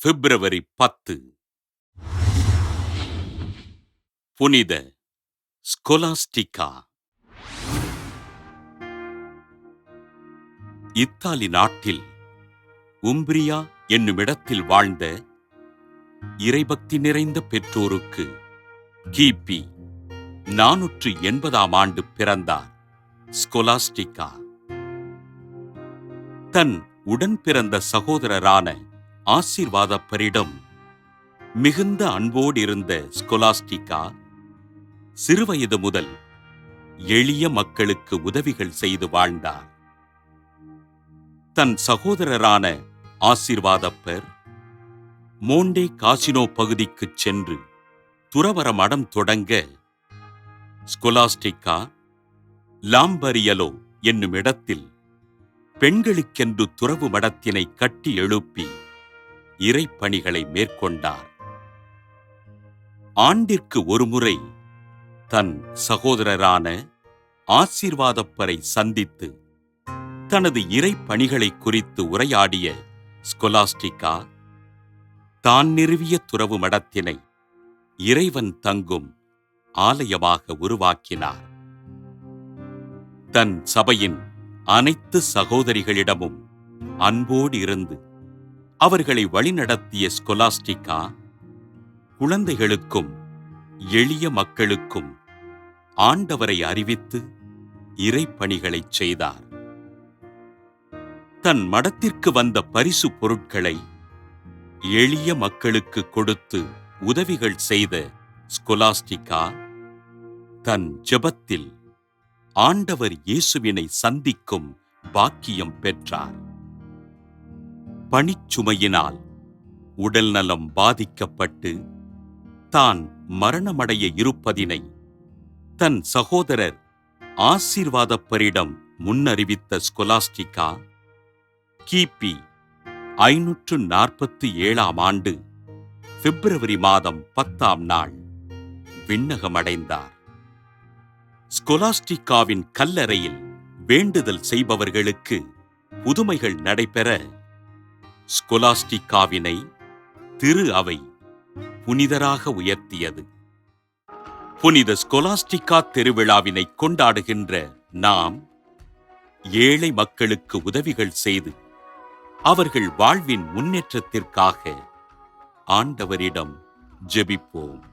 பிப்ரவரி 10. புனித ஸ்கொலாஸ்டிகா. இத்தாலி நாட்டில் உம்பிரியா என்னுமிடத்தில் வாழ்ந்த இறைபக்தி நிறைந்த பெற்றோருக்கு கிபி 480 ஆண்டு பிறந்தார் ஸ்கொலாஸ்டிகா. தன் உடன் பிறந்த சகோதரரான ஆசீர்வாதப்பரிடம் மிகுந்த அன்போடு இருந்த ஸ்கொலாஸ்டிகா சிறுவயது முதல் எளிய மக்களுக்கு உதவிகள் செய்து வாழ்ந்தார். தன் சகோதரரான ஆசீர்வாதப்பர் மோண்டே காசினோ பகுதிக்குச் சென்று துறவற மடம் தொடங்க ஸ்கொலாஸ்டிகா லாம்பரியலோ என்னும் இடத்தில் பெண்களுக்கென்று துறவு மடத்தினை கட்டி எழுப்பி இறைப்பணிகளை மேற்கொண்டார். ஆண்டிற்கு ஒருமுறை தன் சகோதரரான ஆசீர்வாதப்பரை சந்தித்து தனது இறைப்பணிகளை குறித்து உரையாடிய ஸ்கொலாஸ்டிகா தான் நிறுவிய துறவு மடத்தினை இறைவன் தங்கும் ஆலயமாக உருவாக்கினார். தன் சபையின் அனைத்து சகோதரிகளிடமும் அன்போடு இருந்து அவர்களை வழிநடத்திய ஸ்கொலாஸ்டிகா குழந்தைகளுக்கும் எளிய மக்களுக்கும் ஆண்டவரை அறிவித்து இறைப்பணிகளைச் செய்தார். தன் மடத்திற்கு வந்த பரிசு பொருட்களை எளிய மக்களுக்கு கொடுத்து உதவிகள் செய்த ஸ்கொலாஸ்டிகா தன் ஜெபத்தில் ஆண்டவர் இயேசுவினை சந்திக்கும் பாக்கியம் பெற்றார். பணிச்சுமையினால் உடல் நலம் பாதிக்கப்பட்டு தான் மரணமடைய இருப்பதினை தன் சகோதரர் ஆசீர்வாதப்பரிடம் முன்னறிவித்த ஸ்கொலாஸ்டிகா கிபி 547 ஆண்டு பிப்ரவரி மாதம் 10 நாள் விண்ணகமடைந்தார். ஸ்கொலாஸ்டிகாவின் கல்லறையில் வேண்டுதல் செய்பவர்களுக்கு புதுமைகள் நடைபெற ஸ்கொலாஸ்டிகாவினை திரு அவை புனிதராக உயர்த்தியது. புனித ஸ்கொலாஸ்டிகா திருவிழாவினை கொண்டாடுகின்ற நாம் ஏழை மக்களுக்கு உதவிகள் செய்து அவர்கள் வாழ்வின் முன்னேற்றத்திற்காக ஆண்டவரிடம் ஜெபிப்போம்.